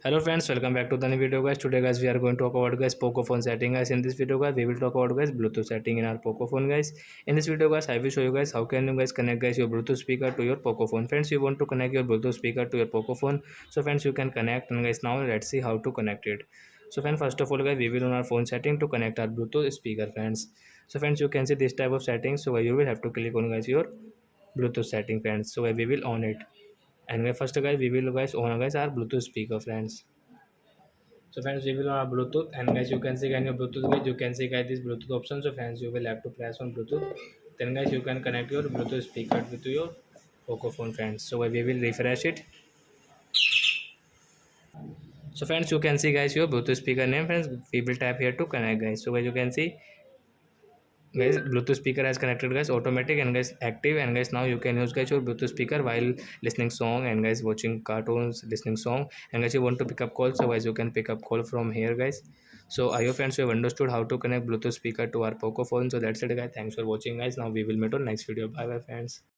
Hello friends, welcome back to the new video guys. Today guys we are going to talk about guys Poco phone setting guys. In this video guys we will talk about guys Bluetooth setting in our Poco phone guys. In this video guys I will show you guys how can you guys connect guys your Bluetooth speaker to your Poco phone. Friends, you want to connect your Bluetooth speaker to your Poco phone. So friends, you can connect, and guys now let's see how to connect it. So friends, first of all guys we will on our phone setting to connect our Bluetooth speaker friends. So friends, you can see this type of settings. So you will have to click on guys your Bluetooth setting friends. So we will on it, and first guys we will guys on guys our Bluetooth speaker friends. So friends, we will on Bluetooth, and guys you can see guys your Bluetooth guys, you can see guys this Bluetooth option. So friends, you will have to press on Bluetooth, then guys you can connect your Bluetooth speaker with your Poco phone friends. So we will refresh it. So friends, you can see guys your Bluetooth speaker name friends. We will tap here to connect guys. So guys you can see guys Bluetooth speaker has connected guys automatic, and guys active, and guys now you can use guys your Bluetooth speaker while listening song, and guys watching cartoons, listening song, and guys you want to pick up call, so guys you can pick up call from here guys. So I hope friends you have understood how to connect Bluetooth speaker to our Poco phone. So that's it guys, thanks for watching guys. Now we will meet on next video. Bye bye friends.